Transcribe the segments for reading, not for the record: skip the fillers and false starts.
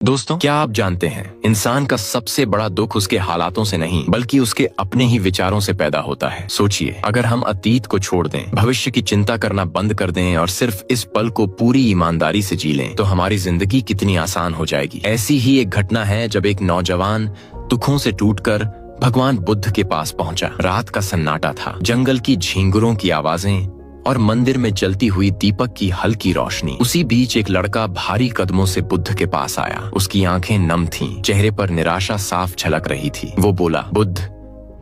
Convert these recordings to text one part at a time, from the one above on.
दोस्तों, क्या आप जानते हैं इंसान का सबसे बड़ा दुख उसके हालातों से नहीं बल्कि उसके अपने ही विचारों से पैदा होता है। सोचिए, अगर हम अतीत को छोड़ दें, भविष्य की चिंता करना बंद कर दें और सिर्फ इस पल को पूरी ईमानदारी से जी लें, तो हमारी जिंदगी कितनी आसान हो जाएगी। ऐसी ही एक घटना है जब एक नौजवान दुखों से टूटकर भगवान बुद्ध के पास पहुंचा। रात का सन्नाटा था, जंगल की झींगुरों की आवाजें और मंदिर में जलती हुई दीपक की हल्की रोशनी। उसी बीच एक लड़का भारी कदमों से बुद्ध के पास आया। उसकी आंखें नम थीं, चेहरे पर निराशा साफ झलक रही थी। वो बोला, बुद्ध,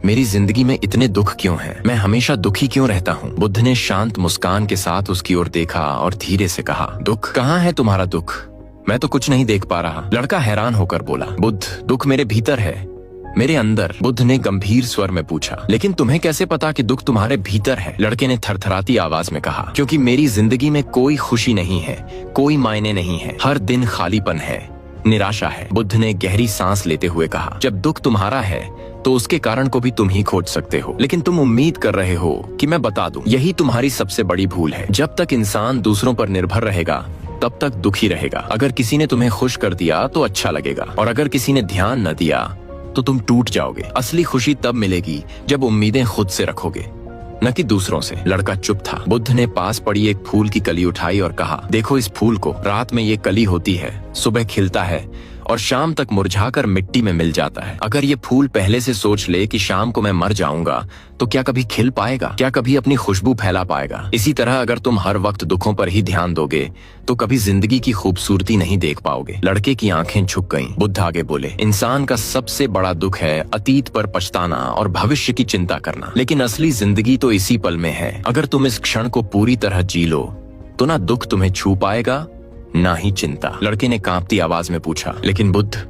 मेरी जिंदगी में इतने दुख क्यों हैं? मैं हमेशा दुखी क्यों रहता हूँ? बुद्ध ने शांत मुस्कान के साथ उसकी ओर देखा और धीरे से कहा, दुख? कहाँ है तुम्हारा दुख? मैं तो कुछ नहीं देख पा रहा। लड़का हैरान होकर बोला, बुद्ध, दुख मेरे भीतर है, मेरे अंदर। बुद्ध ने गंभीर स्वर में पूछा, लेकिन तुम्हें कैसे पता कि दुख तुम्हारे भीतर है? लड़के ने थरथराती आवाज में कहा, क्योंकि मेरी जिंदगी में कोई खुशी नहीं है, कोई मायने नहीं है, हर दिन खालीपन है, निराशा है। बुद्ध ने गहरी सांस लेते हुए कहा, जब दुख तुम्हारा है तो उसके कारण को भी तुम ही खोज सकते हो, लेकिन तुम उम्मीद कर रहे हो कि मैं बता दूं। यही तुम्हारी सबसे बड़ी भूल है। जब तक इंसान दूसरों पर निर्भर रहेगा तब तक दुखी रहेगा। अगर किसी ने तुम्हें खुश कर दिया तो अच्छा लगेगा, और अगर किसी ने ध्यान न दिया तो तुम टूट जाओगे। असली खुशी तब मिलेगी जब उम्मीदें खुद से रखोगे, न कि दूसरों से। लड़का चुप था। बुद्ध ने पास पड़ी एक फूल की कली उठाई और कहा, देखो इस फूल को। रात में ये कली होती है, सुबह खिलता है और शाम तक मुरझाकर मिट्टी में मिल जाता है। अगर ये फूल पहले से सोच ले कि शाम को मैं मर जाऊंगा, तो क्या कभी खिल पाएगा? क्या कभी अपनी खुशबू फैला पाएगा? इसी तरह अगर तुम हर वक्त दुखों पर ही ध्यान दोगे तो कभी जिंदगी की खूबसूरती नहीं देख पाओगे। लड़के की आंखें झुक गईं। बुद्ध आगे बोले, इंसान का सबसे बड़ा दुख है अतीत पर पछताना और भविष्य की चिंता करना, लेकिन असली जिंदगी तो इसी पल में है। अगर तुम इस क्षण को पूरी तरह जी लो तो ना दुख तुम्हें छू पाएगा, ना ही चिंता। लड़के ने कांपती आवाज में पूछा, लेकिन बुद्ध,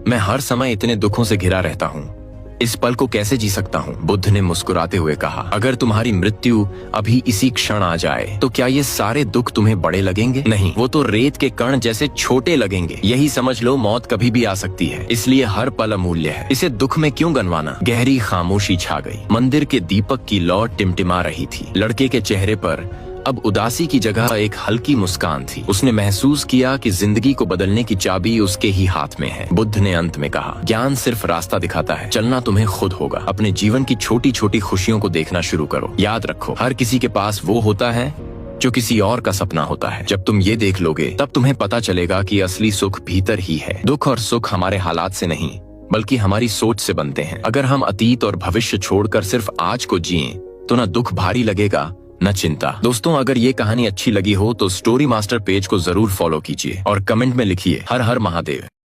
मैं हर समय इतने दुखों से घिरा रहता हूँ, इस पल को कैसे जी सकता हूँ? बुद्ध ने मुस्कुराते हुए कहा, अगर तुम्हारी मृत्यु अभी इसी क्षण आ जाए तो क्या ये सारे दुख तुम्हें बड़े लगेंगे? नहीं, वो तो रेत के कण जैसे छोटे लगेंगे। यही समझ लो, मौत कभी भी आ सकती है, इसलिए हर पल अमूल्य है। इसे दुख में क्यों गंवाना? गहरी खामोशी छा गई। मंदिर के दीपक की लौ टिमटिमा रही थी। लड़के के चेहरे पर अब उदासी की जगह एक हल्की मुस्कान थी। उसने महसूस किया कि जिंदगी को बदलने की चाबी उसके ही हाथ में है। बुद्ध ने अंत में कहा, ज्ञान सिर्फ रास्ता दिखाता है, चलना तुम्हें खुद होगा। अपने जीवन की छोटी छोटी खुशियों को देखना शुरू करो। याद रखो, हर किसी के पास वो होता है जो किसी और का सपना होता है। जब तुम ये देख लोगे तब तुम्हें पता चलेगा कि असली सुख भीतर ही है। दुख और सुख हमारे हालात से नहीं बल्कि हमारी सोच से बनते हैं। अगर हम अतीत और भविष्य छोड़कर सिर्फ आज को जिए तो न दुख भारी लगेगा न चिंता। दोस्तों, अगर ये कहानी अच्छी लगी हो तो स्टोरी मास्टर पेज को जरूर फॉलो कीजिए और कमेंट में लिखिए, हर हर महादेव।